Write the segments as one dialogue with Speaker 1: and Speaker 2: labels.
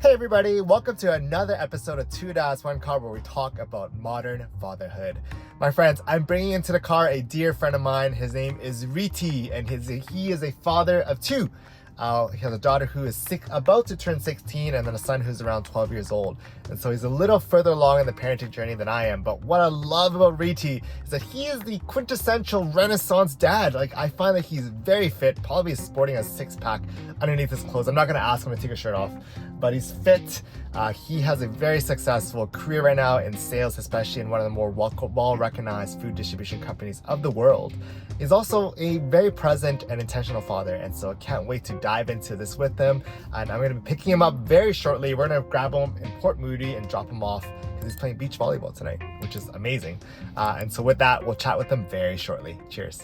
Speaker 1: Hey everybody, welcome to another episode of Two Dads One Car where we talk about modern fatherhood. My friends, I'm bringing into the car a dear friend of mine. His name is Riti and he is a father of two. He has a daughter who is about to turn 16 and then a son who's around 12 years old. And so he's a little further along in the parenting journey than I am. But what I love about Riti is that he is the quintessential Renaissance dad. Like, I find that he's very fit, probably sporting a six-pack underneath his clothes. I'm not going to ask him to take his shirt off, but he's fit. He has a very successful career right now in sales, especially in one of the more well-recognized food distribution companies of the world. He's also a very present and intentional father, and so I can't wait to dive into this with him. And I'm going to be picking him up very shortly. We're going to grab him in Port Moody and drop him off because he's playing beach volleyball tonight, which is amazing. And so with that, we'll chat with him very shortly. Cheers.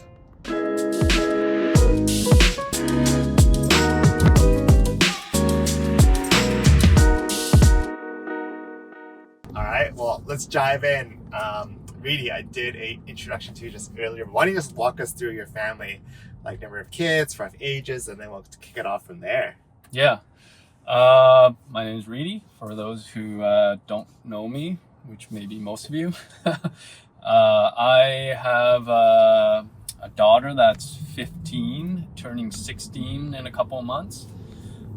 Speaker 1: All right, well, let's dive in. Riti, I did an introduction to you just earlier. Why don't you just walk us through your family, like number of kids, rough ages, and then we'll kick it off from there.
Speaker 2: Yeah. My name is Riti. For those who don't know me, which may be most of you, I have a daughter that's 15, turning 16 in a couple of months.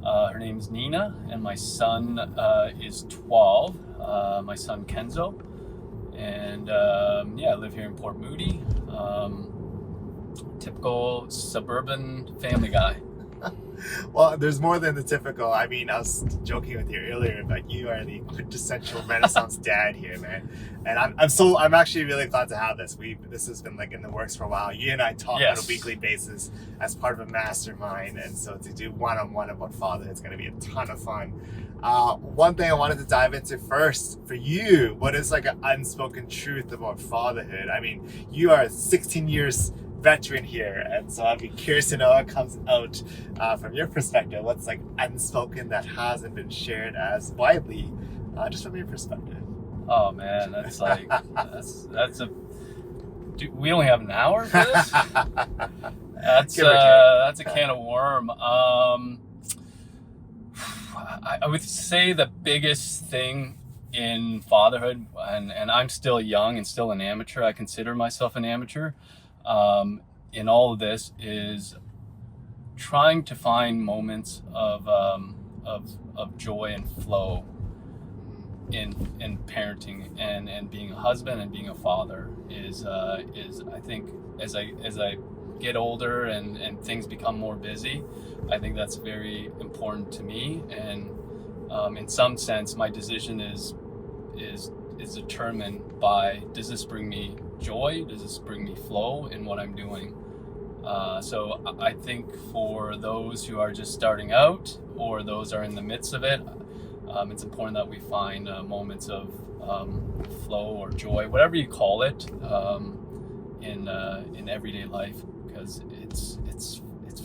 Speaker 2: Her name's Nina, and my son is 12. My son Kenzo, and I live here in Port Moody. Typical suburban family guy.
Speaker 1: Well, there's more than the typical. I mean, I was joking with you earlier, but you are the quintessential Renaissance dad here, man. And I'm actually really glad to have this. This has been like in the works for a while. You and I talk on a weekly basis as part of a mastermind, and so to do one-on-one about fatherhood, it's going to be a ton of fun. One thing I wanted to dive into first for you, what is like an unspoken truth about fatherhood? I mean, you are 16 years veteran here, and so I'd be curious to know what comes out from your perspective. What's like unspoken that hasn't been shared as widely, just from your perspective?
Speaker 2: Oh man, that's like that's a. Dude, we only have an hour for this. That's a can of worm. I would say the biggest thing in fatherhood, and I'm still young and still an amateur. I consider myself an amateur. In all of this is trying to find moments of joy and flow in parenting and being a husband and being a father is I think as I get older and things become more busy, I think that's very important to me. And in some sense, my decision is determined by, does this bring me joy? Does this bring me flow in what I'm doing? So I think for those who are just starting out or those are in the midst of it, it's important that we find moments of flow or joy, whatever you call it, in everyday life, because it's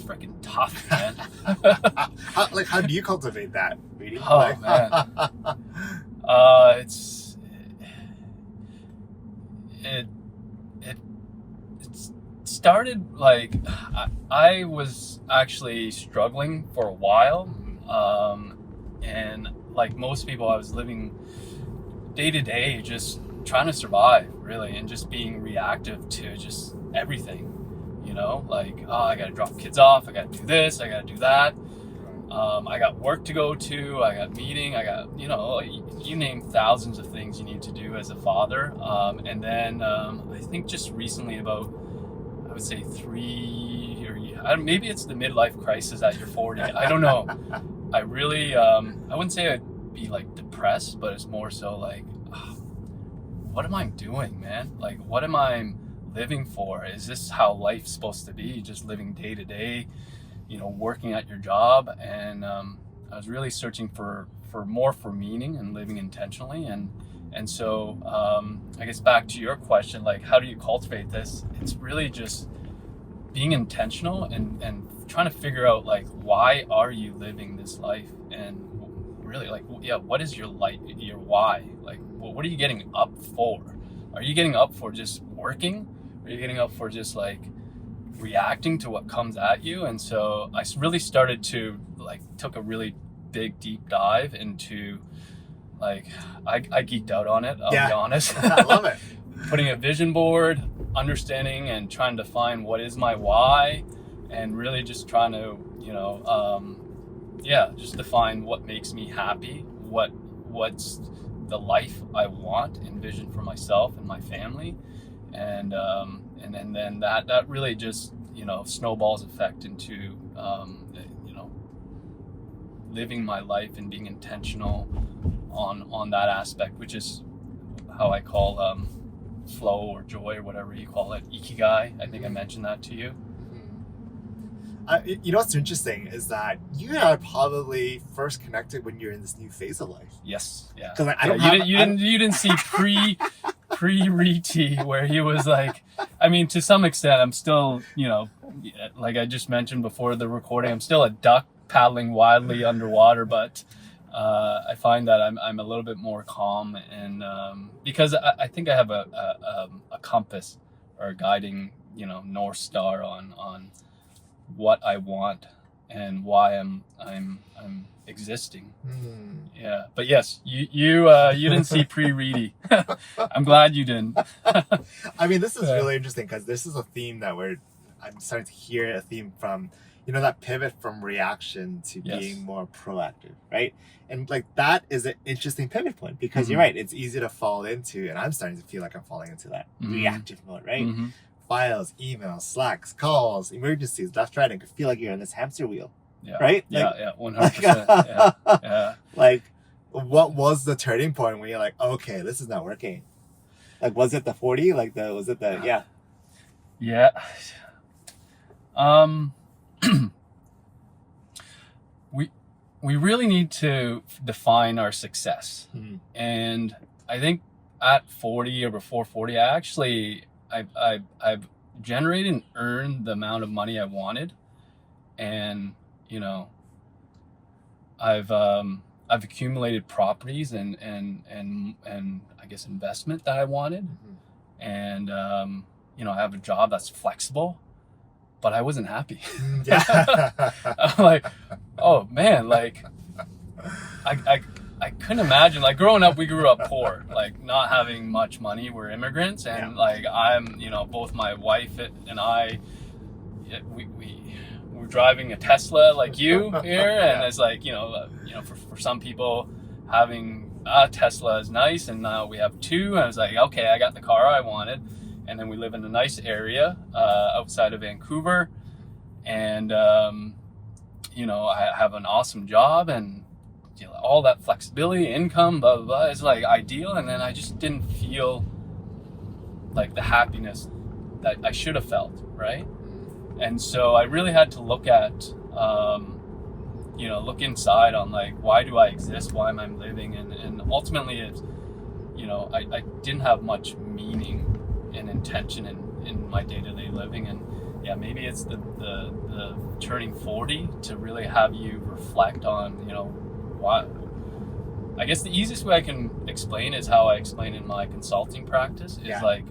Speaker 2: freaking tough, man.
Speaker 1: How do you cultivate that, Riti?
Speaker 2: Oh man, it started like I was actually struggling for a while, and like most people, I was living day to day, just trying to survive, really, and just being reactive to just everything. You know, like, oh, I gotta drop kids off, I gotta do this, I gotta do that. I got work to go to, I got meeting, I got, you name thousands of things you need to do as a father. And then I think just recently, about, I would say maybe it's the midlife crisis at your 40. I don't know. I really, I wouldn't say I'd be like depressed, but it's more so like, what am I doing, man? Like, what am I living for? Is this how life's supposed to be? Just living day to day, working at your job. And I was really searching for more for meaning and living intentionally. And so I guess back to your question, like, how do you cultivate this? It's really just being intentional and trying to figure out, like, why are you living this life? And really, like, what is your life, your why? Like, what are you getting up for? Are you getting up for just working? Are you getting up for just like reacting to what comes at you? And so I really started to took a really big deep dive into, like, I geeked out on it, I'll be honest.
Speaker 1: I love it.
Speaker 2: Putting a vision board, understanding and trying to find what is my why, and really just trying to, just define what makes me happy, what's the life I want, envision for myself and my family, and then that really just, snowballs effect into living my life and being intentional on that aspect, which is how I call flow or joy or whatever you call it, ikigai. I think I mentioned that to you.
Speaker 1: What's interesting is that you and I probably first connected when you're in this new phase of life.
Speaker 2: Yes, yeah.
Speaker 1: Because
Speaker 2: you didn't see pre Riti where he was like, I mean, to some extent, I'm still, like I just mentioned before the recording, I'm still a duck paddling wildly underwater, but I find that I'm a little bit more calm, and because I think I have a compass or a guiding, North Star on what I want and why I'm existing. Yeah, but yes, you didn't see pre-Riti. I'm glad you didn't.
Speaker 1: I mean, this is really interesting because this is a theme that I'm starting to hear a theme from, that pivot from reaction to being more proactive, right? And like that is an interesting pivot point because you're right, it's easy to fall into, and I'm starting to feel like I'm falling into that reactive mode, right? Files, emails, Slacks, calls, emergencies, left, right, and you feel like you're in this hamster wheel.
Speaker 2: Yeah.
Speaker 1: Right?
Speaker 2: Yeah, 100%. Yeah.
Speaker 1: Like, what was the turning point when you're like, okay, this is not working? Like, was it the 40?
Speaker 2: Yeah. We really need to define our success. And I think at 40 or before 40, I've generated and earned the amount of money I wanted, and I've accumulated properties and I guess investment that I wanted, and I have a job that's flexible, but I wasn't happy. I'm like, oh man, like I couldn't imagine, like growing up, we grew up poor, like not having much money. We're immigrants, and like I'm, both my wife and I, we're driving a Tesla like you here, and it's like, for some people, having a Tesla is nice, and now we have two, and I was like, okay, I got the car I wanted, and then we live in a nice area outside of Vancouver, and I have an awesome job, and all that flexibility, income, blah, blah, blah, is like ideal. And then I just didn't feel like the happiness that I should have felt, right? And so I really had to look at, look inside on like, why do I exist? Why am I living? And ultimately it's, I didn't have much meaning and intention in my day-to-day living. And yeah, maybe it's the turning 40 to really have you reflect on, why. I guess the easiest way I can explain is how I explain in my consulting practice is like,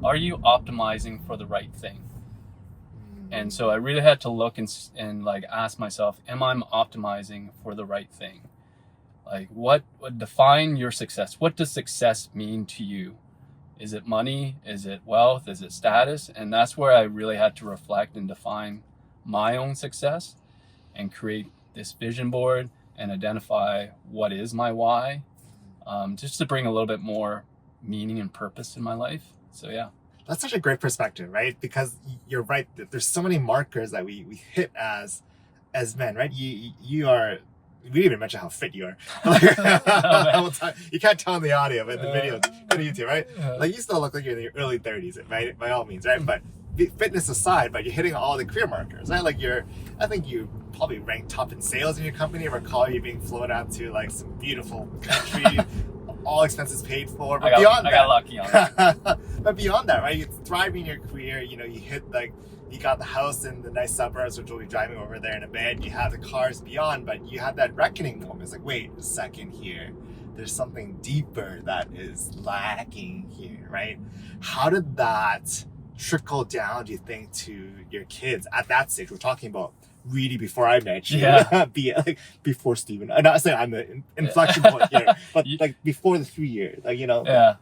Speaker 2: are you optimizing for the right thing? And so I really had to look and like ask myself, am I optimizing for the right thing? Like, what would define your success? What does success mean to you? Is it money? Is it wealth? Is it status? And that's where I really had to reflect and define my own success and create this vision board and identify what is my why, just to bring a little bit more meaning and purpose in my life. So yeah.
Speaker 1: That's such a great perspective, right? Because you're right. There's so many markers that we hit as men, right? You are. We didn't even mention how fit you are. You can't tell in the audio, but in the video, on YouTube, right? Like you still look like you're in your early 30s, right? By all means, right? But fitness aside, but you're hitting all the career markers, right? Like I think you probably rank top in sales in your company. I recall you being flown out to like some beautiful country, all expenses paid for. But I got lucky on that. But beyond that, right? You're thriving in your career. You hit you got the house in the nice suburbs, which we'll be driving over there in a bit. You have the cars beyond, but you have that reckoning moment. It's like, wait a second here. There's something deeper that is lacking here, right? How did that trickle down, do you think, to your kids at that stage? We're talking about Riti before I met you.
Speaker 2: Yeah.
Speaker 1: Before Steven. I'm not saying I'm the inflection point here, but like before the 3 years, like, you know.
Speaker 2: Yeah.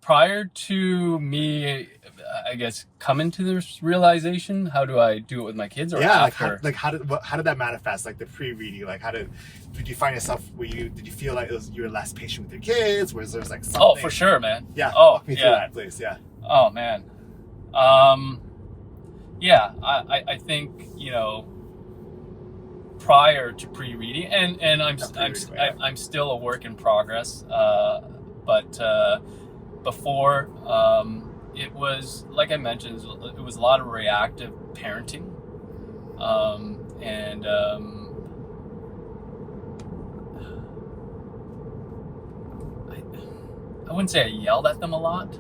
Speaker 2: Prior to me, I guess, coming to this realization, how do I do it with my kids, or after?
Speaker 1: How did that manifest? Like the pre-reading, like did you find yourself? Did you feel like you were less patient with your kids? Was there like something?
Speaker 2: Oh, for sure, man.
Speaker 1: Yeah.
Speaker 2: Oh,
Speaker 1: walk me through that, please. Yeah.
Speaker 2: Oh man. Yeah. I think, you know, prior to pre-reading, and I'm still a work in progress. But before, it was, like I mentioned, it was a lot of reactive parenting, and I wouldn't say I yelled at them a lot,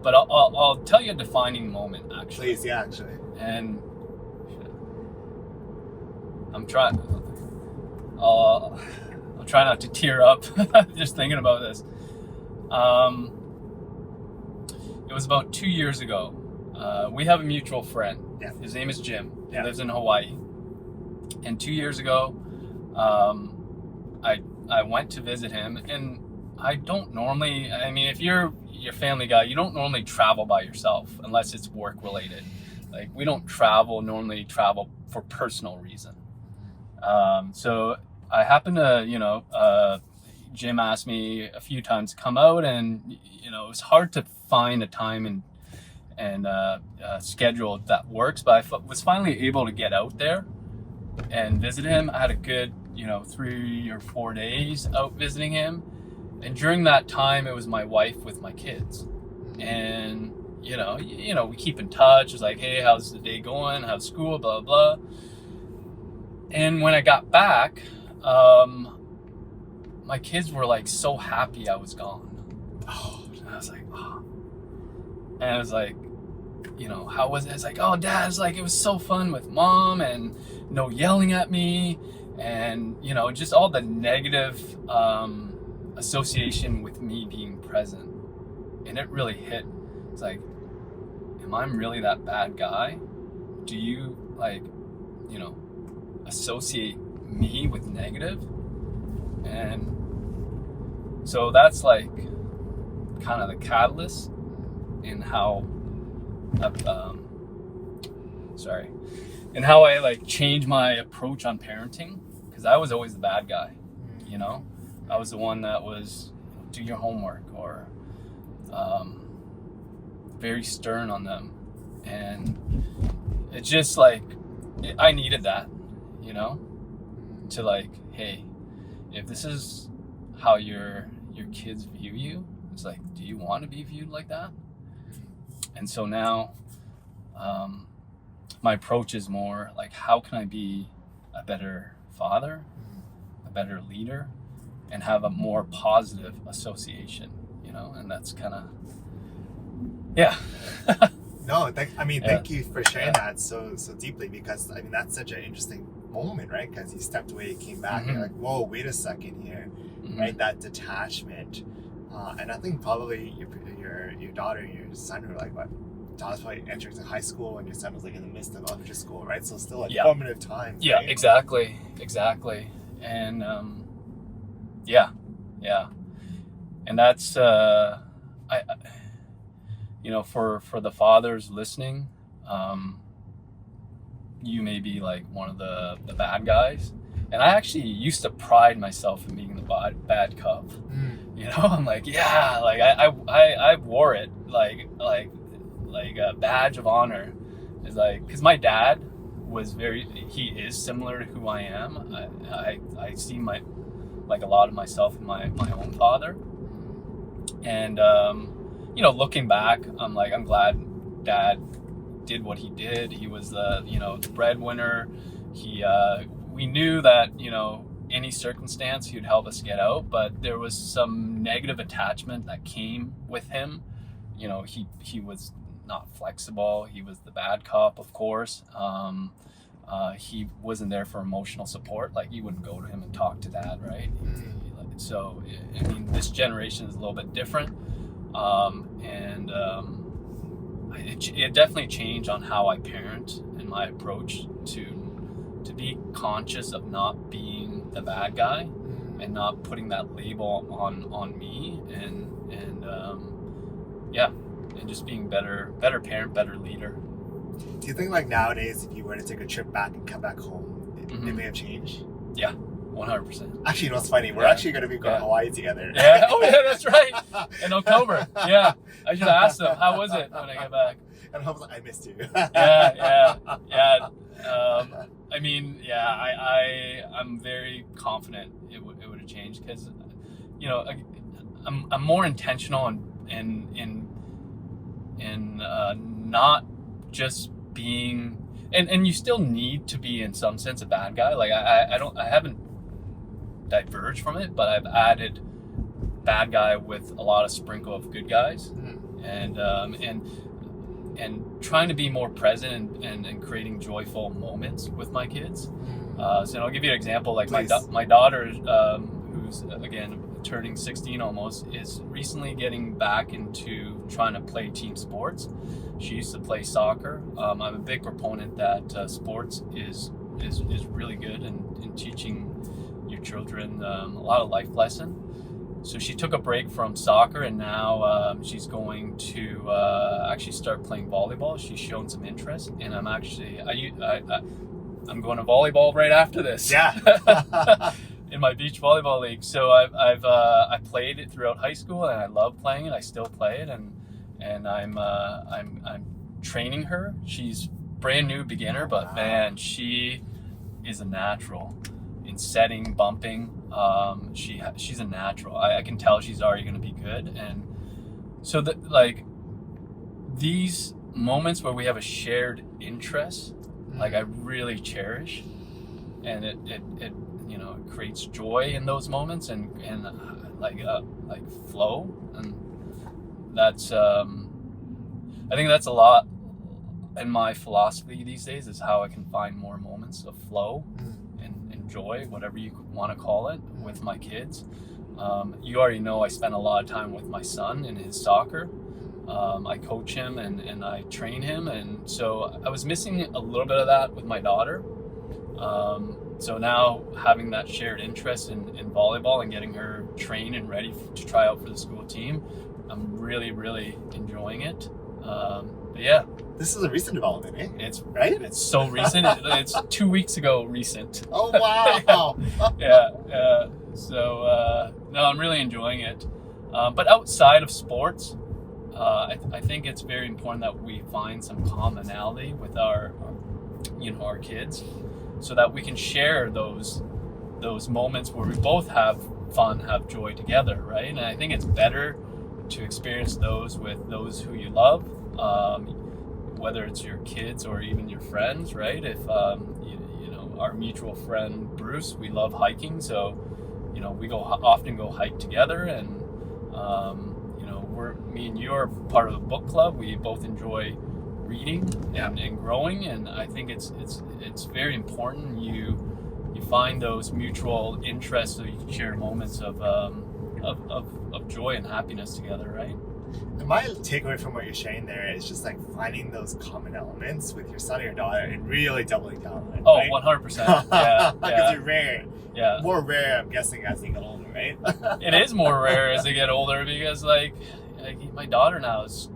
Speaker 2: but I'll tell you a defining moment, actually.
Speaker 1: Please, yeah, actually.
Speaker 2: And I'm trying. I'll try not to tear up just thinking about this. It was about 2 years ago. We have a mutual friend.
Speaker 1: Yeah.
Speaker 2: His name is Jim. He
Speaker 1: Yeah.
Speaker 2: lives in Hawaii. And 2 years ago, I went to visit him, and I don't normally. I mean, if you're a family guy, you don't normally travel by yourself unless it's work related. Like, we don't normally travel for personal reason. So I happened to, you know, Jim asked me a few times to come out, and, you know, it was hard to find a time and schedule that works, but I was finally able to get out there and visit him. I had a good, you know, 3 or 4 days out visiting him, and during that time, it was my wife with my kids, and you know, we keep in touch. It's like, hey, how's the day going? How's school? Blah blah. And when I got back, my kids were like so happy I was gone. Oh, and I was like, oh. And I was like, you know, how was it? It's like, oh, Dad, it's like, it was so fun with Mom, and no yelling at me, and, you know, just all the negative association with me being present. And it really hit. It's like, am I really that bad guy? Do you, like, you know, associate me with negative? And so that's like kind of the catalyst in how I like change my approach on parenting, because I was always the bad guy, you know. I was the one that was, do your homework, or very stern on them, and it's just like, I needed that, you know, to like, hey, if this is how your kids view you, it's like, do you want to be viewed like that? And so now, my approach is more like, how can I be a better father, a better leader, and have a more positive association, you know? And that's kind of, yeah.
Speaker 1: No, thank you for sharing that so deeply, because I mean, that's such an interesting moment, right? Because you stepped away, you came back, and you're like, whoa, wait a second here, right? That detachment, and I think probably your daughter and your son were like, what? Daughter's probably entering high school, and your son was like in the midst of elementary school, right? So still like formative times.
Speaker 2: Yeah,
Speaker 1: right?
Speaker 2: exactly, and yeah, and that's I you know, for the fathers listening, you may be like one of the bad guys, and I actually used to pride myself in being the bad cop. You know, I'm like, yeah, like I wore it like a badge of honor. It's like, because my dad was he is similar to who I am. I see like a lot of myself in my own father, and you know, looking back, I'm glad Dad did what he did. He was the breadwinner. We knew that, you know, any circumstance he would help us get out, but there was some negative attachment that came with him. You know, he was not flexible. He was the bad cop, of course. He wasn't there for emotional support. Like, you wouldn't go to him and talk to Dad, right? So, I mean, this generation is a little bit different. It definitely changed on how I parent and in my approach to be conscious of not being the bad guy and not putting that label on me, and and just being better parent, better leader.
Speaker 1: Do you think like nowadays, if you were to take a trip back and come back home, it may have changed?
Speaker 2: Yeah, 100%.
Speaker 1: Actually, you know what's funny? We're actually going to be going to Hawaii together.
Speaker 2: Yeah. Oh, yeah, that's right. In October. Yeah. I should ask them, how was it when I get back?
Speaker 1: And I was like, I missed you.
Speaker 2: Yeah. I mean, I'm very confident it would have changed, because, you know, I'm more intentional in not just being, and you still need to be in some sense a bad guy. Like I haven't diverged from it, but I've added bad guy with a lot of sprinkle of good guys, and trying to be more present and creating joyful moments with my kids. So I'll give you an example. Like my daughter, who's again turning 16 almost, is recently getting back into trying to play team sports. She used to play soccer. I'm a big proponent that sports is really good in teaching your children a lot of life lesson. So she took a break from soccer, and now she's going to actually start playing volleyball. She's shown some interest, and I'm actually I'm going to volleyball right after this.
Speaker 1: Yeah.
Speaker 2: In my beach volleyball league. So I played it throughout high school, and I love playing it. I still play it, and I'm training her. She's brand new beginner, but man, she is a natural in setting, bumping. She's a natural. I can tell she's already going to be good. And so these moments where we have a shared interest, like I really cherish, and it you know, it creates joy in those moments, and like flow, and that's I think that's a lot in my philosophy these days, is how I can find more moments of flow and joy, whatever you want to call it, with my kids. You already know I spend a lot of time with my son in his soccer. I coach him and I train him, and so I was missing a little bit of that with my daughter. So now having that shared interest in volleyball and getting her trained and ready to try out for the school team, I'm really, really enjoying it. But yeah.
Speaker 1: This is a recent development, eh?
Speaker 2: It's
Speaker 1: right?
Speaker 2: It's so recent. It's 2 weeks ago recent.
Speaker 1: Oh, wow.
Speaker 2: Yeah. So, no, I'm really enjoying it. But outside of sports, I think it's very important that we find some commonality with our kids, so that we can share those moments where we both have fun, have joy together, right? And I think it's better to experience those with those who you love, whether it's your kids or even your friends, right? If our mutual friend Bruce, we love hiking, so we often go hike together, and me and you are part of a book club. We both enjoy reading and growing, and I think it's very important you find those mutual interests, so you can share moments of joy and happiness together, right?
Speaker 1: And my takeaway from what you're sharing there is just like finding those common elements with your son or your daughter and really doubling down on it.
Speaker 2: Oh,
Speaker 1: right?
Speaker 2: 100%. Yeah.
Speaker 1: Because you're rare.
Speaker 2: Yeah.
Speaker 1: More rare, I'm guessing, as they get older, right?
Speaker 2: It is more rare as they get older, because like my daughter now is,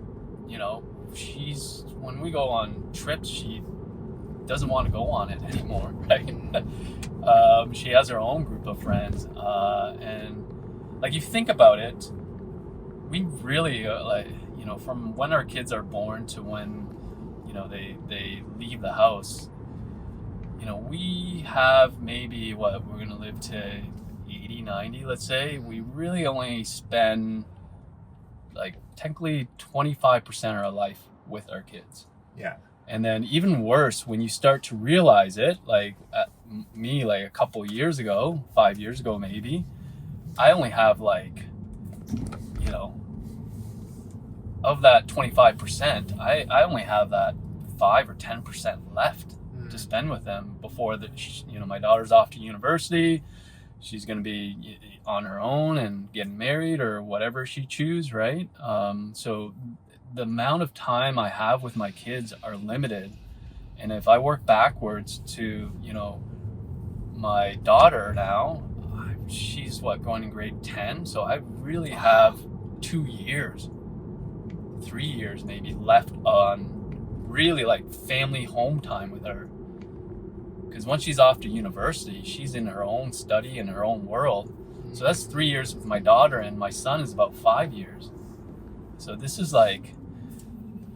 Speaker 2: she's, when we go on trips, she doesn't want to go on it anymore, right? She has her own group of friends, and like, you think about it, we really from when our kids are born to when they leave the house, we have maybe we're gonna live to 80, 90, let's say. We really only spend like technically 25% of our life with our kids.
Speaker 1: Yeah.
Speaker 2: And then even worse, when you start to realize it, like me, like a couple years ago, 5 years ago maybe, I only have like, of that 25%, I only have that 5 or 10% left to spend with them before my daughter's off to university. She's going to be on her own and getting married or whatever she chooses, right? So the amount of time I have with my kids are limited, And if I work backwards to, you know, my daughter now, she's going in grade 10. So I really have 2 years, 3 years maybe left on really like family home time with her. Because once she's off to university, she's in her own study, in her own world. So that's 3 years with my daughter, and my son is about 5 years. So this is like,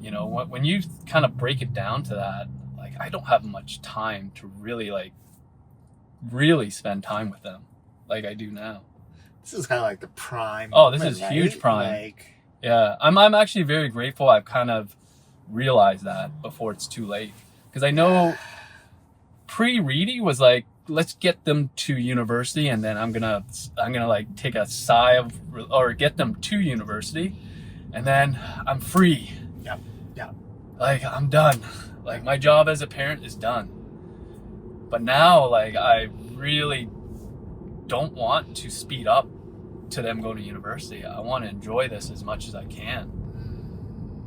Speaker 2: you know, when you kind of break it down to that, like I don't have much time to really spend time with them like I do now.
Speaker 1: This is kind of like the prime.
Speaker 2: Oh, this
Speaker 1: moment,
Speaker 2: is
Speaker 1: right?
Speaker 2: huge prime.
Speaker 1: Like,
Speaker 2: yeah, I'm actually very grateful I've kind of realized that before it's too late. Because I know pre-Riti was like, let's get them to university, and then I'm gonna like take a sigh of, or get them to university, and then I'm free.
Speaker 1: Yeah.
Speaker 2: Like I'm done. Like my job as a parent is done. But now, like I really don't want to speed up to them going to university. I want to enjoy this as much as I can.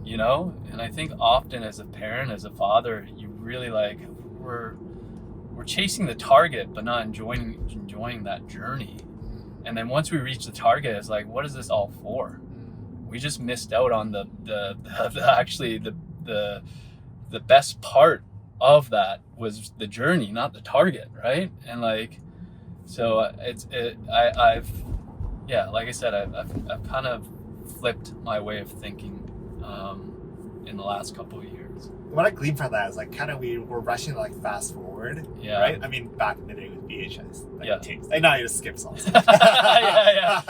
Speaker 2: You know? And I think often as a parent, as a father, you really like we're chasing the target but not enjoying that journey. And then once we reach the target, it's like, what is this all for? We just missed out on the best part of that was the journey, not the target, right? And like, so I've like I said, I've kind of flipped my way of thinking in the last couple of years.
Speaker 1: What I glean from that is like kind of we're rushing to like fast forward, right? I mean, back in the day with VHS, like tapes. Like now you just skip songs.
Speaker 2: yeah.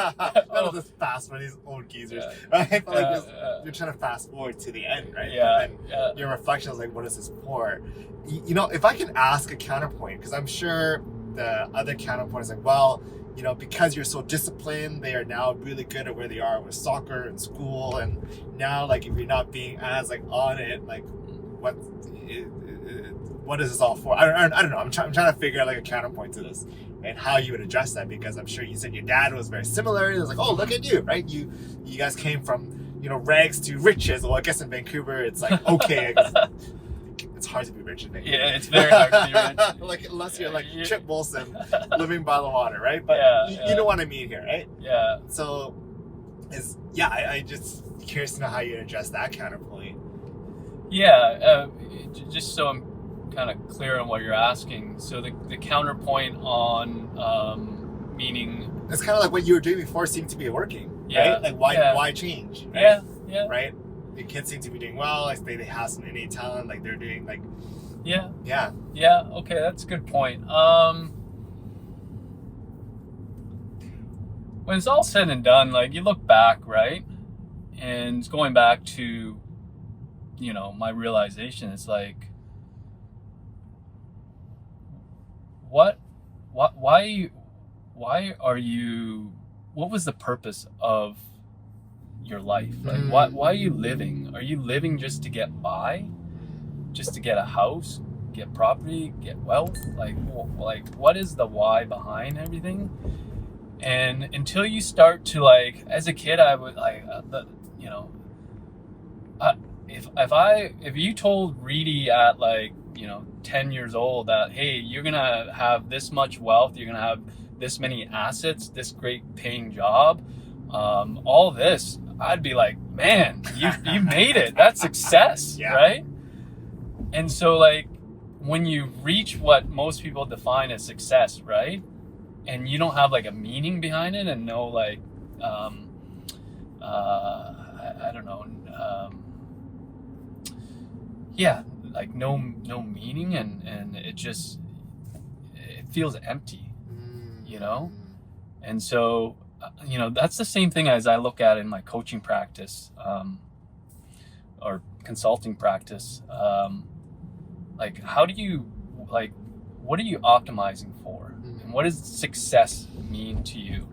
Speaker 1: None of this fast one, these old geezers, right? But like you're trying to fast forward to the end, right? And your reflection is like, what is this for? You know, if I can ask a counterpoint, because I'm sure the other counterpoint is like, well, you know, because you're so disciplined, they are now really good at where they are with soccer and school, and now like if you're not being as like on it, like what is this all for? I don't know. I'm trying to figure out like a counterpoint to this and how you would address that, because I'm sure you said your dad was very similar. It was like, oh, look at you, right? You guys came from, you know, rags to riches. Well, I guess in Vancouver it's like okay. It's hard to be rich in Vancouver.
Speaker 2: Yeah, it's very hard to be rich.
Speaker 1: Like unless you're like Chip Wilson living by the water, right? But you know what I mean here, right?
Speaker 2: Yeah.
Speaker 1: So I just curious to know how you address that counterpoint.
Speaker 2: Yeah, just so I'm kind of clear on what you're asking. So the counterpoint on meaning,
Speaker 1: it's kind of like what you were doing before seemed to be working, right? Like why change? Right?
Speaker 2: Yeah.
Speaker 1: Right? The kids seem to be doing well. Like they have some innate talent. Like they're doing like.
Speaker 2: Yeah.
Speaker 1: Yeah.
Speaker 2: Okay, that's a good point. When it's all said and done, like you look back, right, and going back to, you know, my realization, it's like, what was the purpose of your life? Like, why are you living? Are you living just to get by, just to get a house, get property, get wealth? Like what is the why behind everything? And until you start to like, as a kid, I would like, you know, if you told Riti at like, you know, 10 years old that, hey, you're gonna have this much wealth, you're gonna have this many assets, this great paying job, all this, I'd be like, man, you made it. That's success, right? And so like when you reach what most people define as success, right, and you don't have like a meaning behind it and no like I don't know, like no meaning, and it feels empty, you know. And so you know, that's the same thing as I look at in my coaching practice or consulting practice. Like what are you optimizing for, and what does success mean to you,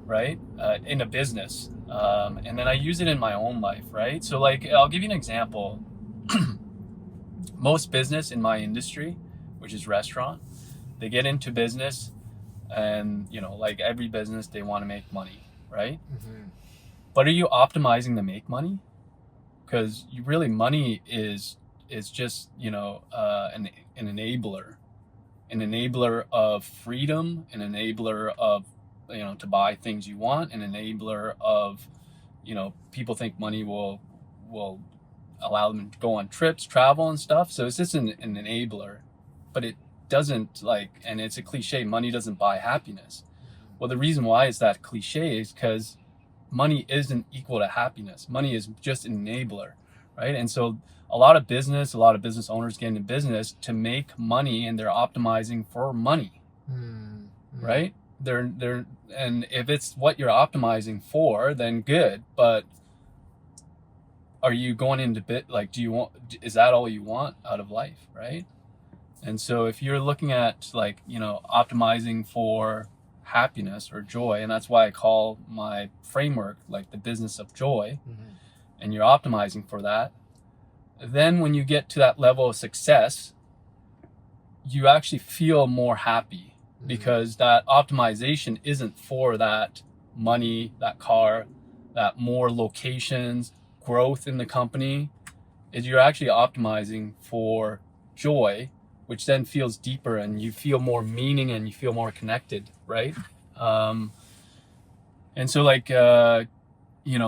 Speaker 2: right, in a business, and then I use it in my own life, right? So like I'll give you an example. Most business in my industry, which is restaurant, they get into business, and you know, like every business, they want to make money, right? But are you optimizing to make money? Because money is is just, an enabler of freedom, an enabler of, to buy things you want, an enabler of, people think money will allow them to go on trips, travel and stuff. So it's just an enabler, but it doesn't, and it's a cliche, money doesn't buy happiness. Well, the reason why is that cliche is because money isn't equal to happiness. Money is just an enabler, right? And so a lot of business owners get into business to make money, and they're optimizing for money, right? And if it's what you're optimizing for, then good. But are you going into is that all you want out of life, right? And so if you're looking at optimizing for happiness or joy, and that's why I call my framework the business of joy, and you're optimizing for that, then when you get to that level of success, you actually feel more happy, because that optimization isn't for that money, that car, that more locations, growth in the company. You're actually optimizing for joy, which then feels deeper, and you feel more meaning, and you feel more connected, right? And so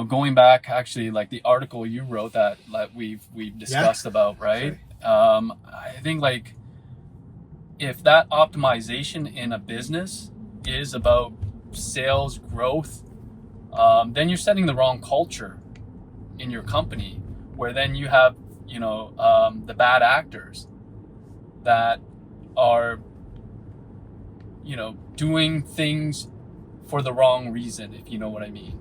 Speaker 2: going back, actually, the article you wrote that we've discussed about, right? Sure. I think if that optimization in a business is about sales growth, then you're setting the wrong culture in your company, where then you have, the bad actors that are, doing things for the wrong reason, if you know what I mean,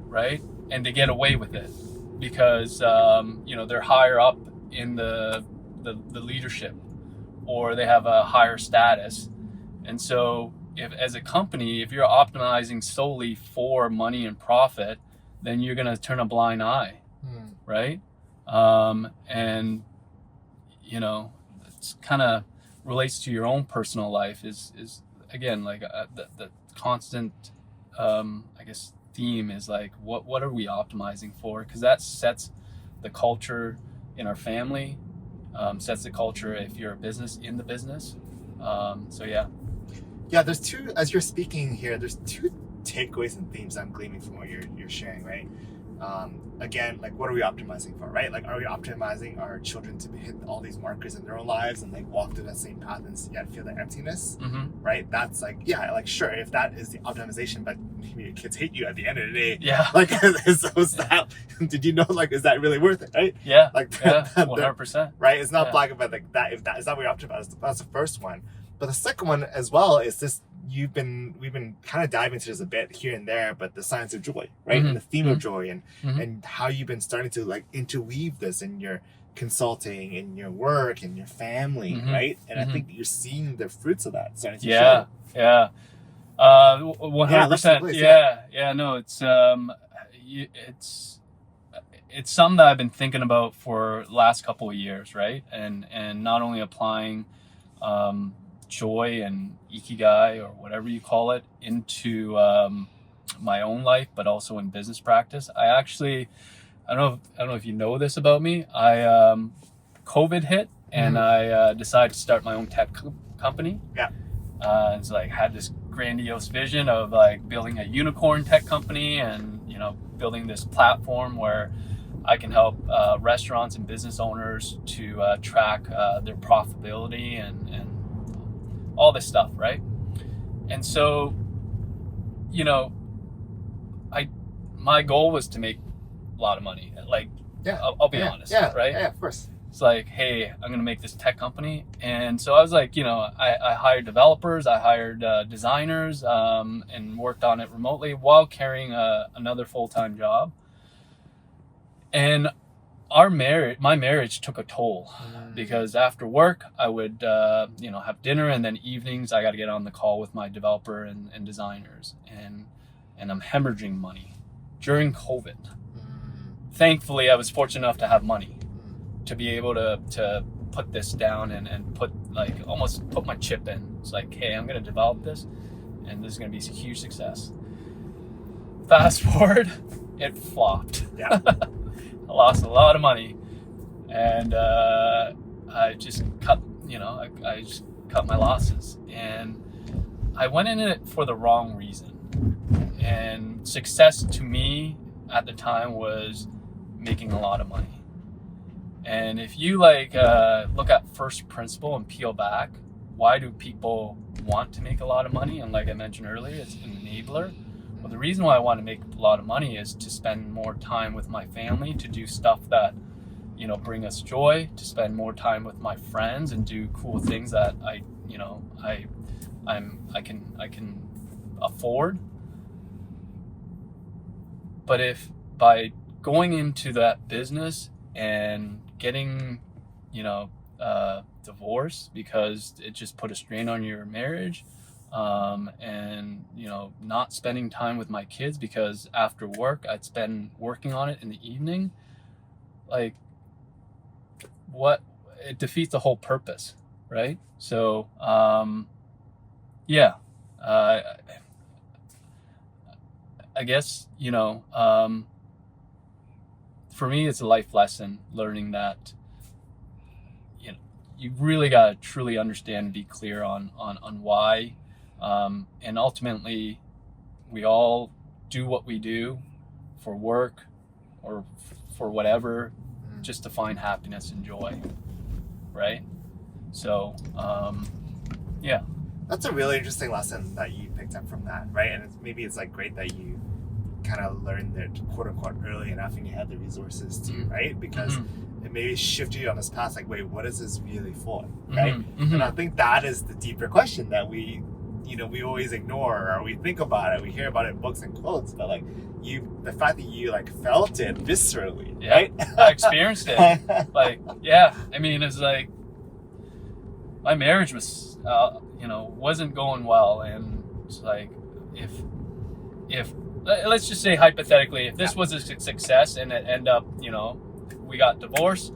Speaker 2: right? And they get away with it because, they're higher up in the leadership, or they have a higher status. And so as a company, if you're optimizing solely for money and profit, then you're going to turn a blind eye, right? And, it's kind of relates to your own personal life is again, the constant, theme is what are we optimizing for? Because that sets the culture in our family, sets the culture if you're a business in the business.
Speaker 1: There's two, as you're speaking here, there's two takeaways and themes I'm gleaming from what you're sharing, right? Again, what are we optimizing for, right? Are we optimizing our children to hit all these markers in their own lives and walk through that same path and yet feel the emptiness, right? That's sure, if that is the optimization, but maybe your kids hate you at the end of the day.
Speaker 2: Yeah.
Speaker 1: Did you know, is that really worth it, right?
Speaker 2: Yeah. 100%.
Speaker 1: Right? It's not black and white that. If that is that what you're optimizing, that's the first one. But the second one as well is this. We've been kind of diving into this a bit here and there, but the science of joy, right? And the theme of joy, and how you've been starting to interweave this in your consulting, in your work, in your family, right? And I think you're seeing the fruits of that starting to show.
Speaker 2: 100%. No, it's something that I've been thinking about for the last couple of years, right? And not only applying joy and ikigai, or whatever you call it, into my own life, but also in business practice. I don't know if you know this about me. COVID hit, and I decided to start my own tech company.
Speaker 1: Yeah.
Speaker 2: It's had this grandiose vision of building a unicorn tech company, and building this platform where I can help restaurants and business owners to track their profitability and all this stuff, right? And so, my goal was to make a lot of money. I'll be honest, right?
Speaker 1: Yeah, of course.
Speaker 2: It's hey, I'm gonna make this tech company. And so I was I hired developers, I hired designers, and worked on it remotely while carrying another full-time job. And my marriage took a toll, because after work I would have dinner, and then evenings I got to get on the call with my developer and designers, and I'm hemorrhaging money during COVID. Thankfully, I was fortunate enough to have money to be able to put this down and put almost put my chip in. It's hey, I'm going to develop this, and this is going to be a huge success. Fast forward, it flopped.
Speaker 1: Yeah.
Speaker 2: I lost a lot of money, and I just cut, I just cut my losses, and I went in it for the wrong reason. And success to me at the time was making a lot of money. And if you look at first principle and peel back, why do people want to make a lot of money? And like I mentioned earlier, it's an enabler. Well, the reason why I want to make a lot of money is to spend more time with my family, to do stuff that, bring us joy, to spend more time with my friends and do cool things that I can afford. But if by going into that business and getting, divorced because it just put a strain on your marriage, and not spending time with my kids because after work I'd spend working on it in the evening, it defeats the whole purpose, right? So I guess for me it's a life lesson, learning that you really got to truly understand and be clear on why, and ultimately we all do what we do for work or for whatever, just to find happiness and joy, right? So
Speaker 1: that's a really interesting lesson that you picked up from that, right? And maybe it's great that you kind of learned it, quote unquote, early enough and you had the resources to, right? Because it maybe shifted you on this path, wait, what is this really for, right? And I think that is the deeper question that we always ignore, or we think about it, we hear about it in books and quotes, but the fact that you felt it viscerally, right?
Speaker 2: I experienced it. It's my marriage was, wasn't going well, and it's if let's just say hypothetically, if this was a success and it ended up, we got divorced,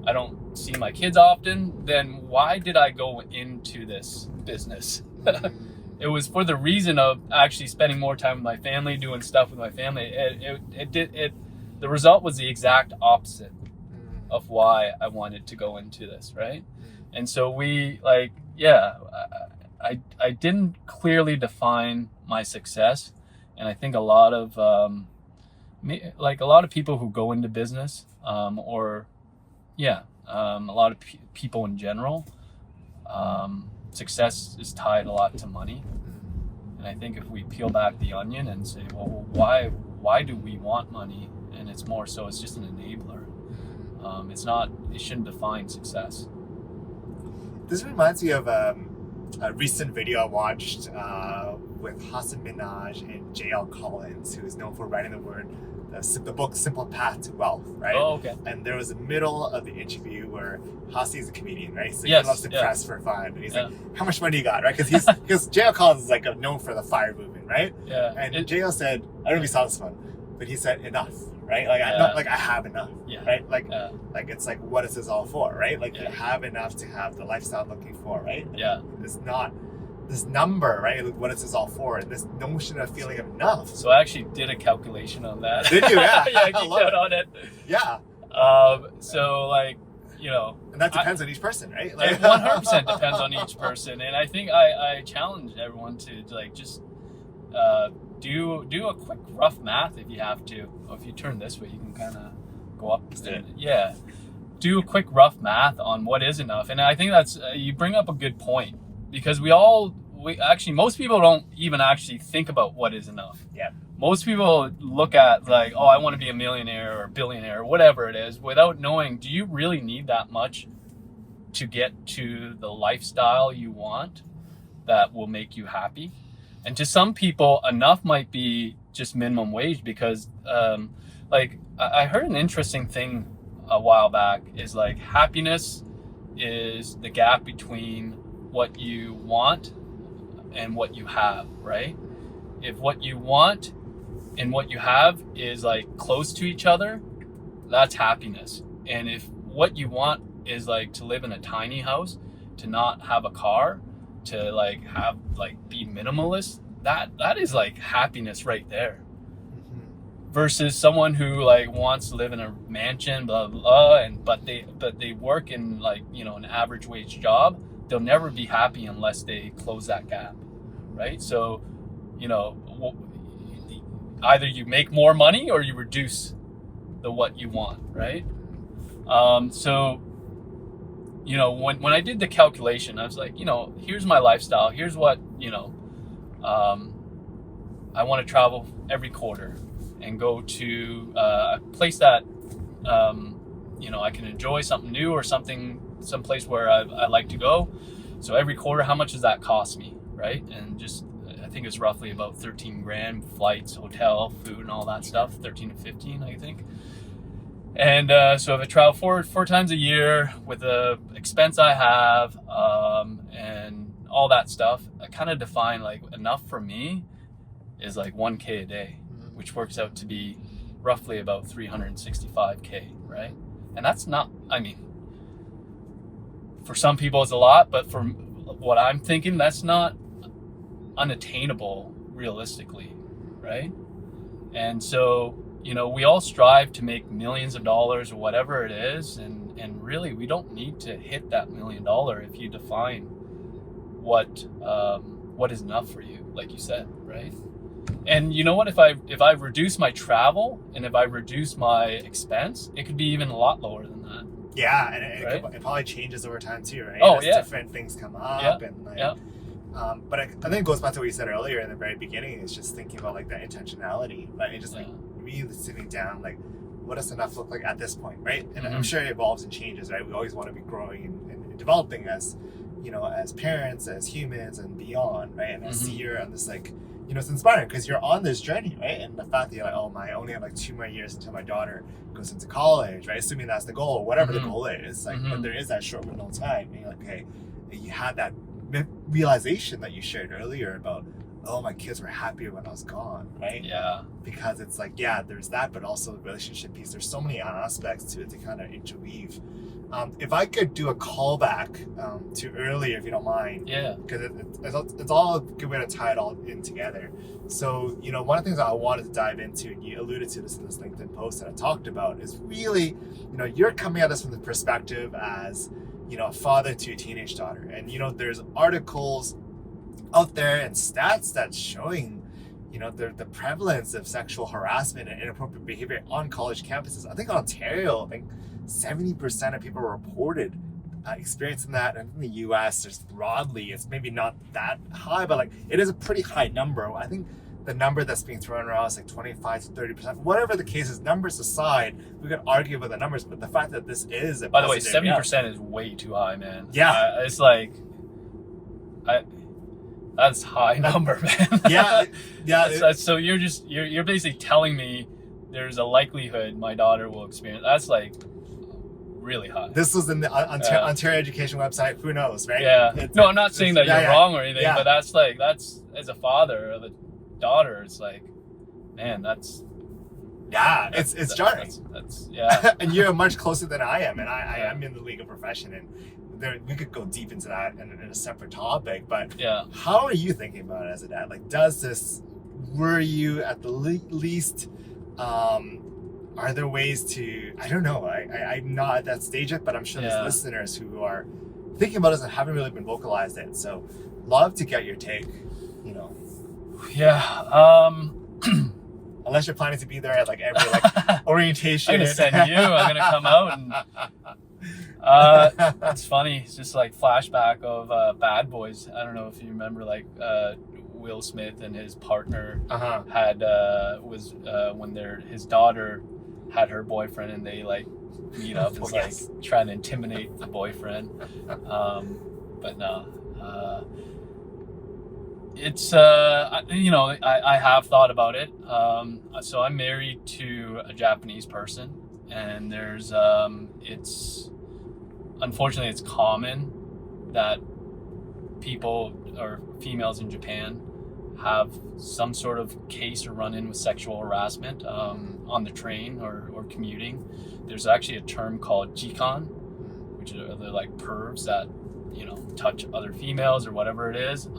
Speaker 2: I don't see my kids often, then why did I go into this business? It was for the reason of actually spending more time with my family, doing stuff with my family. The result was the exact opposite of why I wanted to go into this, right? And so I didn't clearly define my success. And I think a lot of people who go into business, a lot of people in general, success is tied a lot to money. And I think if we peel back the onion and say, well, why do we want money? And it's more so it's just an enabler. It shouldn't define success.
Speaker 1: This reminds me of a recent video I watched with Hassan Minhaj and J.L. Collins, who is known for writing the book Simple Path to Wealth, right?
Speaker 2: Oh, okay.
Speaker 1: And there was a middle of the interview where Hassan is a comedian, right? So
Speaker 2: yes,
Speaker 1: he loves to press for fun. And he's how much money you got, right? Because J.L. Collins is known for the FIRE movement, right?
Speaker 2: Yeah.
Speaker 1: And J.L. said, I don't know if you saw this one, but he said enough, right? I have enough, right? It's what is this all for, right? You have enough to have the lifestyle I'm looking for, right?
Speaker 2: Yeah.
Speaker 1: It's not this number, right? What is this all for? And this notion of feeling enough.
Speaker 2: So I actually did a calculation on that.
Speaker 1: Did you? Yeah.
Speaker 2: I geeked out on it.
Speaker 1: Yeah.
Speaker 2: And
Speaker 1: that depends on each person, right?
Speaker 2: It 100% depends on each person. And I think I challenge everyone to just do a quick rough math if you have to. Or if you turn this way, you can kind of go up. Yeah. Do a quick rough math on what is enough. And I think that's, you bring up a good point, because most people don't even actually think about what is enough.
Speaker 1: Yeah.
Speaker 2: Most people look at I want to be a millionaire or billionaire or whatever it is, without knowing, do you really need that much to get to the lifestyle you want that will make you happy? And to some people, enough might be just minimum wage, because I heard an interesting thing a while back, is happiness is the gap between what you want and what you have, right? If what you want and what you have is close to each other, that's happiness. And if what you want is to live in a tiny house, to not have a car, to be minimalist, that is happiness right there. versus someone who like wants to live in a mansion, blah blah, blah, but they work in like, you know, an average wage job. They'll never be happy unless they close that gap, right? So, you know, either you make more money or you reduce the what you want, right? So, you know, when I did the calculation, I was like, you know, here's my lifestyle. Here's what, you know, I want to travel every quarter and go to a place that, you know, I can enjoy something new or some place where I like to go. So every quarter, how much does that cost me, right? And just, I think it's roughly about 13 grand, flights, hotel, food, and all that stuff, 13 to 15, I think. And so if I travel four times a year with the expense I have, and all that stuff, I kind of define like enough for me is like 1K a day, which works out to be roughly about 365K, right? And that's not, I mean, for some people it's a lot, but for what I'm thinking, that's not unattainable realistically, right? And so, you know, we all strive to make millions of dollars or whatever it is, and really we don't need to hit that $1 million if you define what is enough for you, like you said, right? And you know what, if I reduce my travel and if I reduce my expense, it could be even a lot lower than that.
Speaker 1: Yeah, and
Speaker 2: right?
Speaker 1: it probably changes over time too, right?
Speaker 2: Oh,
Speaker 1: as
Speaker 2: yeah.
Speaker 1: different things come up, and like, but I think it goes back to what you said earlier in the very beginning. Is just thinking about like the intentionality, right? And just like really sitting down, like, what does enough look like at this point, right? And I'm sure it evolves and changes, right? We always want to be growing and developing as, you know, as parents, as humans, and beyond, right? And I see you're on this like, you know, it's inspiring because you're on this journey, right? And the fact that you're like, oh my, I only have like 2 more years until my daughter goes into college, right? Assuming that's the goal, whatever the goal is, like, but there is that short window of time, and you're like, okay, you had that realization that you shared earlier about, oh, my kids were happier when I was gone, right?
Speaker 2: Yeah.
Speaker 1: Because it's like, yeah, there's that, but also the relationship piece. There's so many aspects to it to kind of interweave. If I could do a callback to earlier, if you don't mind.
Speaker 2: Yeah. Because
Speaker 1: it's all a good way to tie it all in together. So, you know, one of the things that I wanted to dive into, and you alluded to this in this LinkedIn post that I talked about, is really, you know, you're coming at this from the perspective as, you know, a father to a teenage daughter. And, you know, there's articles out there and stats that's showing, you know, the prevalence of sexual harassment and inappropriate behavior on college campuses. I think in Ontario, I think 70% of people reported experiencing that. And in the US, just broadly, it's maybe not that high, but like it is a pretty high number. I think the number that's being thrown around is like 25 to 30%. Whatever the case is, numbers aside, we could argue about the numbers, but the fact that this is a
Speaker 2: by the way, 70% is way too high, man.
Speaker 1: Yeah.
Speaker 2: It's like, that's high number, man.
Speaker 1: Yeah.
Speaker 2: So you're basically telling me there's a likelihood my daughter will experience. That's like really high.
Speaker 1: This was in the Ontario Education website. Who knows, right?
Speaker 2: Yeah. No, I'm not saying that you're wrong or anything, but that's as a father of a daughter, it's like, man, that's jarring. That's
Speaker 1: And you're much closer than I am, and I'm in the legal profession, and we could go deep into that in a separate topic. But how are you thinking about it as a dad? Like, does this worry you at the least? Are there ways to, I don't know, I'm not at that stage yet, but I'm sure there's listeners who are thinking about this and haven't really been vocalized it. So love to get your take, you know.
Speaker 2: Yeah.
Speaker 1: Unless you're planning to be there at like every like orientation.
Speaker 2: I'm gonna send you. I'm gonna come out and it's funny. It's just like flashback of Bad Boys. I don't know if you remember, like Will Smith and his partner had was when his daughter had her boyfriend, and they like meet up and like trying to intimidate the boyfriend. But no. It's you know, I have thought about it. So I'm married to a Japanese person, and there's it's unfortunately it's common that people or females in Japan have some sort of case or run-in with sexual harassment on the train or commuting. There's actually a term called jikan, which are the like pervs that, you know, touch other females or whatever it is.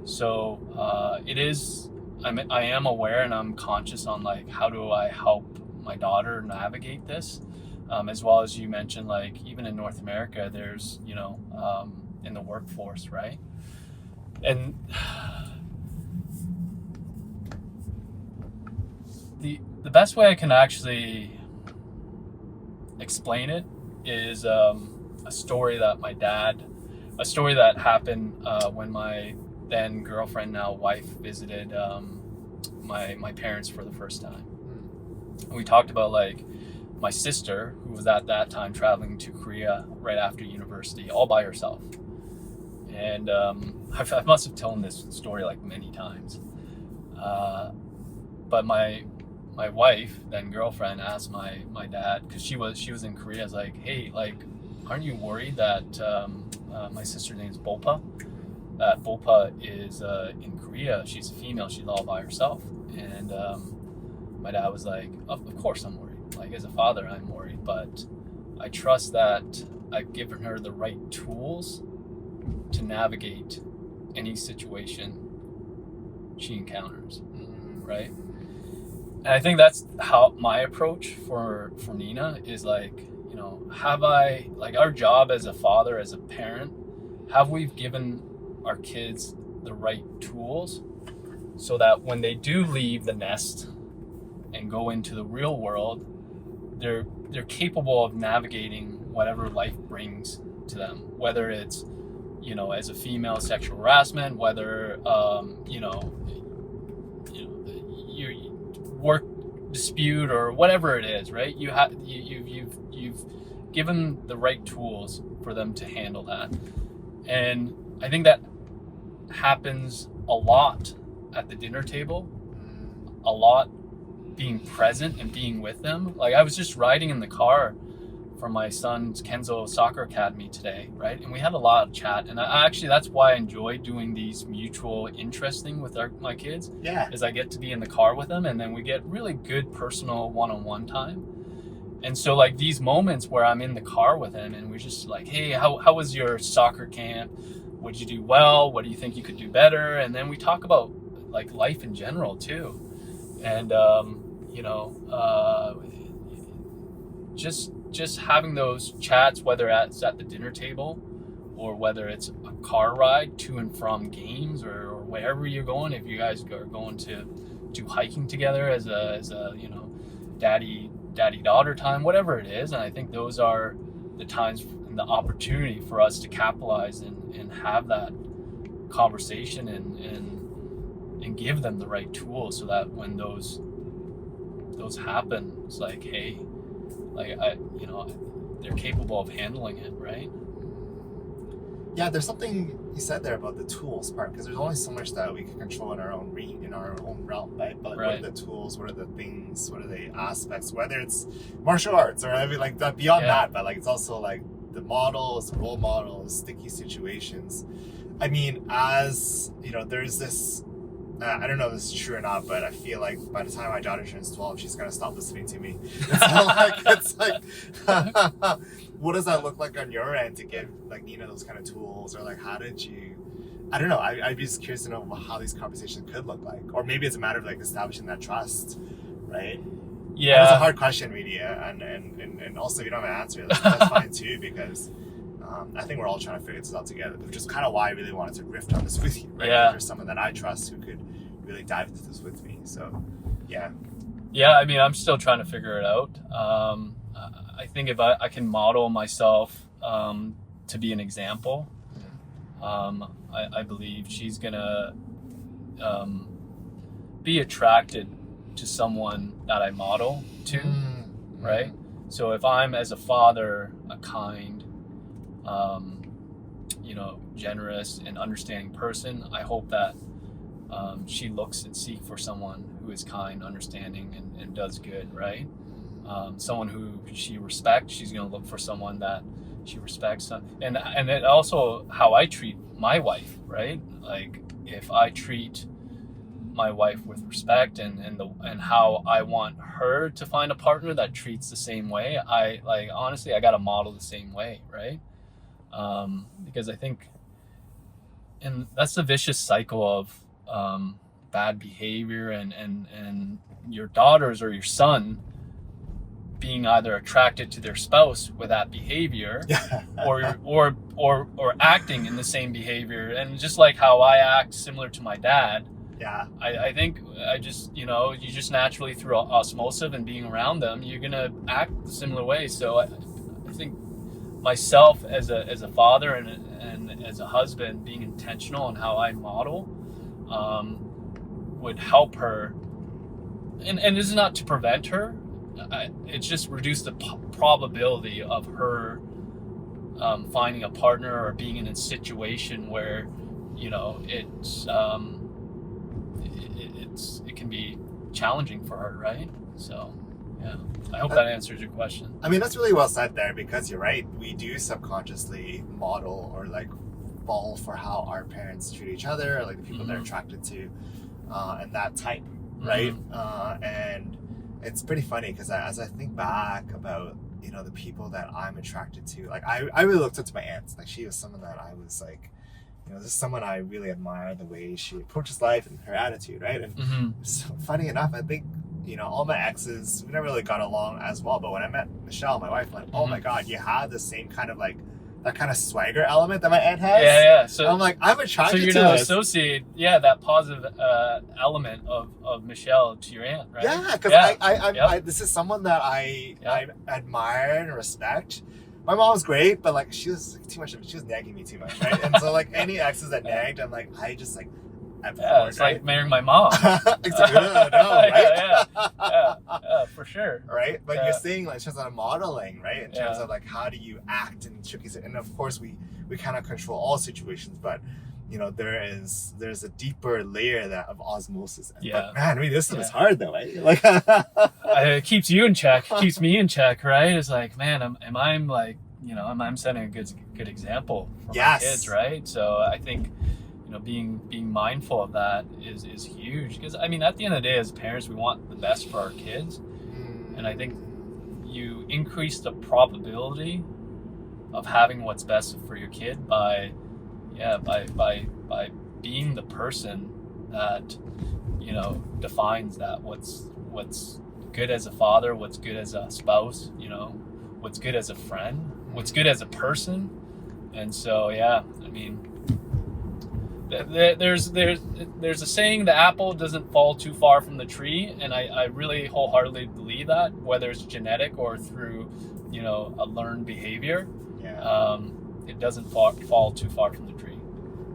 Speaker 2: So it is I am aware and I'm conscious on like how do I help my daughter navigate this, as well as you mentioned, like even in North America, there's in the workforce, right? And the best way I can actually explain it is a story that happened when my then girlfriend, now wife, visited my parents for the first time. And we talked about like my sister, who was at that time traveling to Korea right after university, all by herself. And I must have told this story like many times. But my wife, then girlfriend, asked my dad, because she was in Korea, I was like, hey, like, aren't you worried that my sister's name is Bopa? That Bopa is in Korea. She's a female. She's all by herself. And my dad was like, of course I'm worried. Like, as a father, I'm worried. But I trust that I've given her the right tools to navigate any situation she encounters, right? And I think that's how my approach for Nina is like, have I, like, our job as a father, as a parent, have we given our kids the right tools so that when they do leave the nest and go into the real world, they're capable of navigating whatever life brings to them, whether it's as a female, sexual harassment, whether your work dispute or whatever it is, right? You've given the right tools for them to handle that. And I think that happens a lot at the dinner table, a lot being present and being with them. Like, I was just riding in the car from my son's Kenzo soccer academy today, right? And we had a lot of chat, and I actually, that's why I enjoy doing these mutual interest thing with my kids.
Speaker 1: Yeah.
Speaker 2: Is I get to be in the car with them, and then we get really good personal one-on-one time. And so like these moments where I'm in the car with him and we're just like, hey, how was your soccer camp? What did you do well? What do you think you could do better? And then we talk about like life in general too. And just having those chats, whether it's at the dinner table or whether it's a car ride to and from games or wherever you're going. If you guys are going to do hiking together as a daddy-daughter time, whatever it is. And I think those are the times and the opportunity for us to capitalize and have that conversation and give them the right tools so that when those happen, it's like, hey, like they're capable of handling it, right?
Speaker 1: Yeah, there's something you said there about the tools part, because there's only so much that we can control in our own realm, right? But
Speaker 2: right.
Speaker 1: What are the tools? What are the things? What are the aspects? Whether it's martial arts or like that, beyond that, but like it's also like the models, role models, sticky situations. I mean, as there's this. I don't know if this is true or not, but I feel like by the time my daughter turns 12, she's gonna stop listening to me. It's like, what does that look like on your end to give like Nina those kind of tools, or like how did you? I don't know. I'd be just curious to know how these conversations could look like, or maybe it's a matter of like establishing that trust, right?
Speaker 2: Yeah,
Speaker 1: it's a hard question, really, and also if you don't have an answer, that's fine too, because. I think we're all trying to figure this out together, which is kind of why I really wanted to riff on this with you, right?
Speaker 2: Yeah.
Speaker 1: There's someone that I trust who could really dive into this with me. So, yeah.
Speaker 2: Yeah, I mean, I'm still trying to figure it out. I think if I can model myself to be an example, I believe she's gonna be attracted to someone that I model to, right? So if I'm, as a father, a kind, generous and understanding person, I hope that she looks and seeks for someone who is kind, understanding, and does good, right? Someone who she respects, she's going to look for someone that she respects. And it also how I treat my wife, right? Like, if I treat my wife with respect and how I want her to find a partner that treats the same way, honestly, I got to model the same way, right? Because I think, and that's the vicious cycle of bad behavior, and your daughters or your son being either attracted to their spouse with that behavior, or acting in the same behavior. And just like how I act similar to my dad, I think I just, you just naturally through osmosis and being around them, you're gonna act the similar way. So I think myself as a father and as a husband, being intentional on how I model would help her. And this is not to prevent her. It's just reduce the probability of her finding a partner or being in a situation where, it can be challenging for her, right? So, yeah, I hope that answers your question.
Speaker 1: I mean, that's really well said there, because you're right. We do subconsciously model or like fall for how our parents treat each other, or like the people they're attracted to, and that type, right? And it's pretty funny because as I think back about, the people that I'm attracted to, like I really looked up to my aunt. Like she was someone that I was like, this is someone I really admire, the way she approaches life and her attitude, right? And so funny enough, I think, all my exes, we never really got along as well. But when I met Michelle, my wife, I'm like, oh my God, you have the same kind of like, that kind of swagger element that my aunt has.
Speaker 2: Yeah. So
Speaker 1: I'm like, I'm attracted to
Speaker 2: So you're going to associate, that positive element of Michelle to your aunt, right?
Speaker 1: Yeah, because I this is someone that I admire and respect. My mom was great, but like she was too much. She was nagging me too much, right? And so like any exes that nagged, I'm like, I just like.
Speaker 2: It's like marrying my mom.
Speaker 1: Exactly. Right?
Speaker 2: Yeah, for sure.
Speaker 1: Right, but you're saying like just on modeling, right? In terms of like how do you act in tricky situations, and of course we kind of control all situations, but there's a deeper layer of osmosis. But man, I mean, this stuff is hard though, right? Like
Speaker 2: it keeps you in check, keeps me in check, right? It's like, man, am I like, am I setting a good example for my kids, right? So I think being mindful of that is huge, because I mean, at the end of the day, as parents, we want the best for our kids, and I think you increase the probability of having what's best for your kid by being the person that defines that what's good as a father, what's good as a spouse, what's good as a friend, what's good as a person. And so I mean, there's a saying, the apple doesn't fall too far from the tree, and I really wholeheartedly believe that, whether it's genetic or through a learned behavior. It doesn't fall too far from the tree.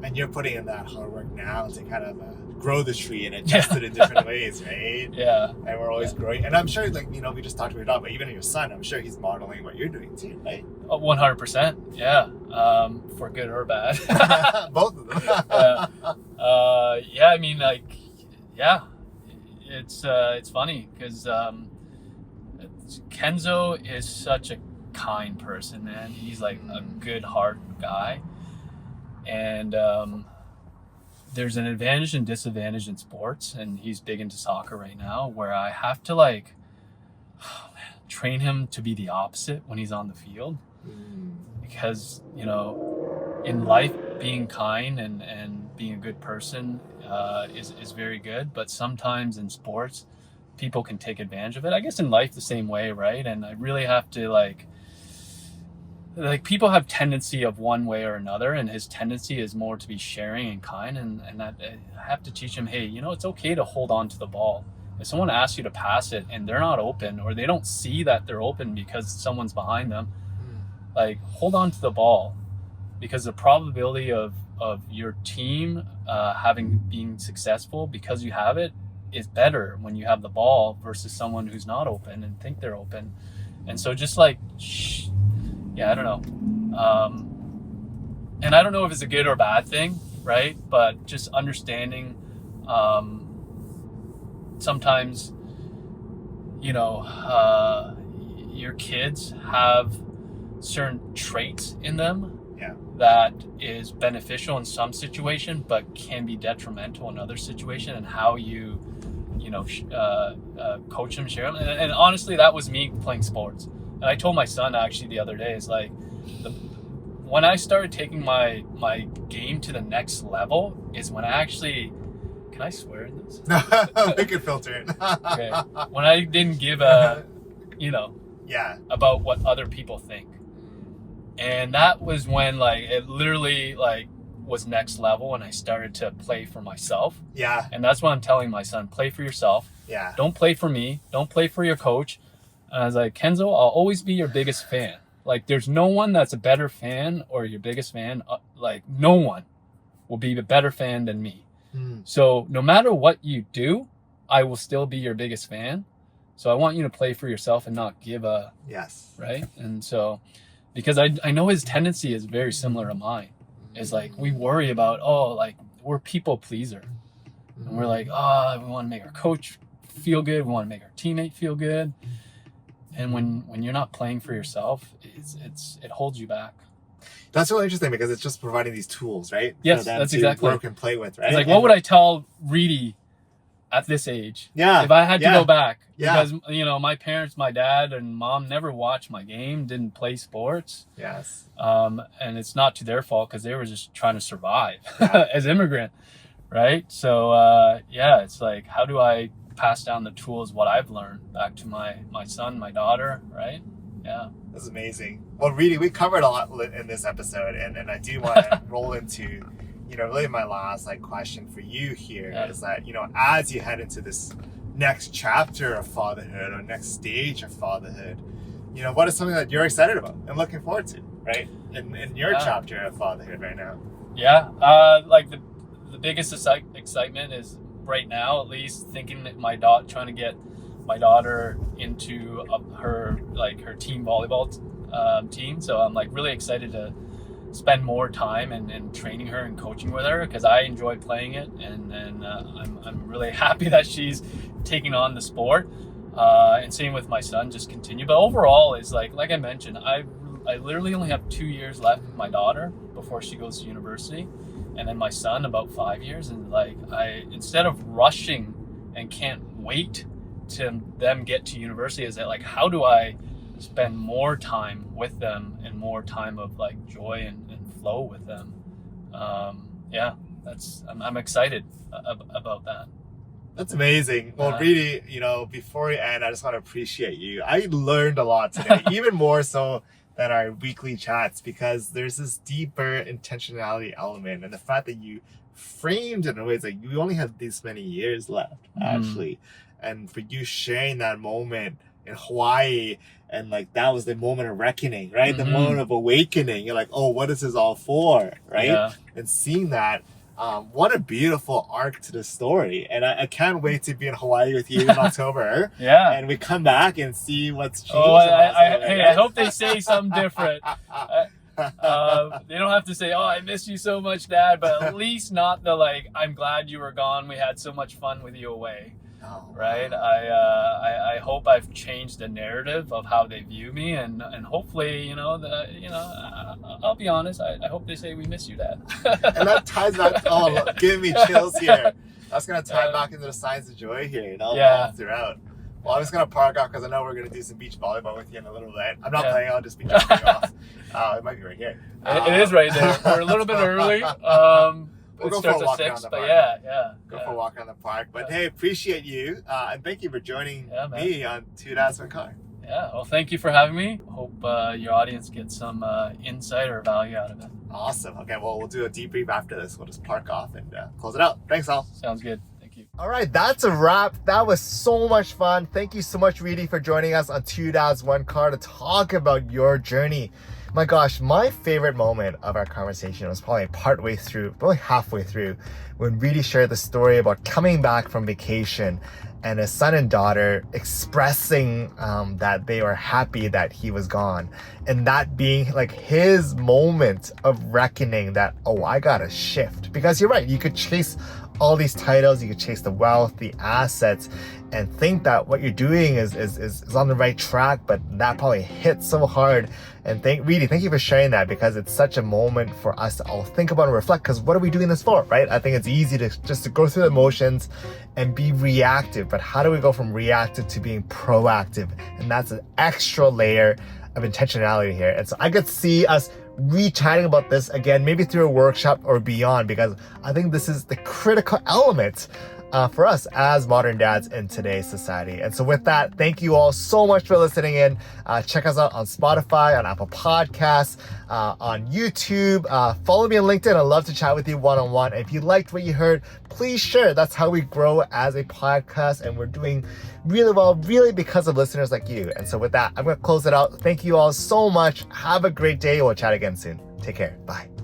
Speaker 1: And you're putting in that hard work now to kind of grow the tree and adjust it in different ways, right?
Speaker 2: Yeah.
Speaker 1: And we're always growing. And I'm sure, like, we just talked about your dog, but even your son, I'm sure he's modeling what you're doing too, right?
Speaker 2: 100%. Yeah. For good or bad.
Speaker 1: Both of them.
Speaker 2: I mean, like, it's funny because Kenzo is such a kind person, man. He's like a good heart guy. And there's an advantage and disadvantage in sports, and he's big into soccer right now, where I have to like train him to be the opposite when he's on the field. Because in life, being kind and being a good person is very good, but sometimes in sports people can take advantage of it. I guess in life the same way, right? And I really have to like people have tendency of one way or another, and his tendency is more to be sharing and kind, and that I have to teach him, hey, it's okay to hold on to the ball. If someone asks you to pass it and they're not open, or they don't see that they're open because someone's behind them, like, hold on to the ball, because the probability of your team being successful because you have it is better when you have the ball versus someone who's not open and think they're open. And so just like, I don't know. And I don't know if it's a good or bad thing, right? But just understanding sometimes, your kids have certain traits in them that is beneficial in some situation, but can be detrimental in other situation, and how you coach them, share them. And honestly, that was me playing sports. And I told my son actually the other day, is like, when I started taking my game to the next level is when I actually Can I swear in this?
Speaker 1: We can filter it.
Speaker 2: Okay. When I didn't give a,
Speaker 1: Yeah.
Speaker 2: about what other people think. And that was when like it literally like was next level, and I started to play for myself.
Speaker 1: Yeah.
Speaker 2: And that's what I'm telling my son, play for yourself.
Speaker 1: Yeah.
Speaker 2: Don't play for me. Don't play for your coach. And I was like, Kenzo, I'll always be your biggest fan. Like, there's no one that's a better fan or your biggest fan. Like, no one will be a better fan than me. So no matter what you do, I will still be your biggest fan. So I want you to play for yourself and not give a...
Speaker 1: Yes.
Speaker 2: Right? And so, because I know his tendency is very similar to mine. Is like, we worry about, like, we're people pleaser. And we're like, we want to make our coach feel good. We want to make our teammate feel good. And when you're not playing for yourself, it holds you back.
Speaker 1: That's really interesting because it's just providing these tools, right?
Speaker 2: Yes,
Speaker 1: for them
Speaker 2: that's
Speaker 1: to
Speaker 2: exactly
Speaker 1: work and play with, right?
Speaker 2: It's like, what would I tell Riti at this age?
Speaker 1: Yeah.
Speaker 2: If I had to go back.
Speaker 1: Yeah.
Speaker 2: Because, my parents, my dad and mom never watched my game, didn't play sports.
Speaker 1: Yes.
Speaker 2: And it's not to their fault because they were just trying to survive as immigrant, right? So, it's like, how do I pass down the tools, what I've learned back to my son, my daughter, right? Yeah.
Speaker 1: That's amazing. Well, Riti, we covered a lot in this episode, and I do want to roll into, really my last question for you here is that, as you head into this next chapter of fatherhood or next stage of fatherhood, what is something that you're excited about and looking forward to, right? In your chapter of fatherhood right now? Yeah.
Speaker 2: Like the biggest excitement is right now, at least, thinking that trying to get my daughter into her team volleyball team. So I'm like really excited to spend more time and training her and coaching with her because I enjoy playing it, and I'm really happy that she's taking on the sport. And same with my son, just continue. But overall, is like I mentioned, I literally only have 2 years left with my daughter before she goes to university, and then my son about 5 years. And instead of rushing and can't wait to them get to university, is that like, how do I spend more time with them and more time of like joy and flow with them? I'm excited about that.
Speaker 1: That's amazing. Well, Riti, before we end, I just want to appreciate you. I learned a lot today, even more so than our weekly chats, because there's this deeper intentionality element, and the fact that you framed it in a way, it's like you only have this many years left, actually. And for you sharing that moment in Hawaii, and like that was the moment of reckoning, right? The moment of awakening. You're like, oh, what is this all for, right? Yeah. And seeing that, what a beautiful arc to the story. And I can't wait to be in Hawaii with you in October. Yeah. And we come back and see what's changed.
Speaker 2: I hope they say something different. They don't have to say, I miss you so much, Dad, but at least not the I'm glad you were gone. We had so much fun with you away. Oh, right. I hope I've changed the narrative of how they view me, and hopefully, I'll be honest. I hope they say we miss you, Dad.
Speaker 1: And that ties back. Giving me chills here. That's gonna tie back into the signs of joy here, all throughout. Well, I'm just gonna park off because I know we're gonna do some beach volleyball with you in a little bit. I'm not playing. I'll just be jumping off. It might be right here.
Speaker 2: It is right there. We're a little bit early.
Speaker 1: We'll go for a walk around the park. Go for a walk around the park. But hey, appreciate you. And thank you for joining me on Two Dads, One Car.
Speaker 2: Yeah, well, thank you for having me. Hope your audience gets some insight or value out of it.
Speaker 1: Awesome. Okay, well, we'll do a debrief after this. We'll just park off and close it out. Thanks, all.
Speaker 2: Sounds good. Thank you.
Speaker 1: All right, that's a wrap. That was so much fun. Thank you so much, Riti, for joining us on Two Dads, One Car to talk about your journey. My gosh, my favorite moment of our conversation was probably halfway through, when Riti shared the story about coming back from vacation and his son and daughter expressing that they were happy that he was gone. And that being like his moment of reckoning that, I gotta shift. Because you're right, you could chase all these titles, you could chase the wealth, the assets, and think that what you're doing is on the right track, but that probably hit so hard. And Riti, thank you for sharing that, because it's such a moment for us to all think about and reflect, because what are we doing this for, right? I think it's easy to go through the emotions and be reactive, but how do we go from reactive to being proactive? And that's an extra layer of intentionality here. And so I could see us re-chatting about this again, maybe through a workshop or beyond, because I think this is the critical element for us as modern dads in today's society. And so with that, thank you all so much for listening in. Check us out on Spotify, on Apple Podcasts, on YouTube. Follow me on LinkedIn. I'd love to chat with you one-on-one. If you liked what you heard, please share. That's how we grow as a podcast, and we're doing really well, really because of listeners like you. And so with that, I'm going to close it out. Thank you all so much. Have a great day. We'll chat again soon. Take care. Bye.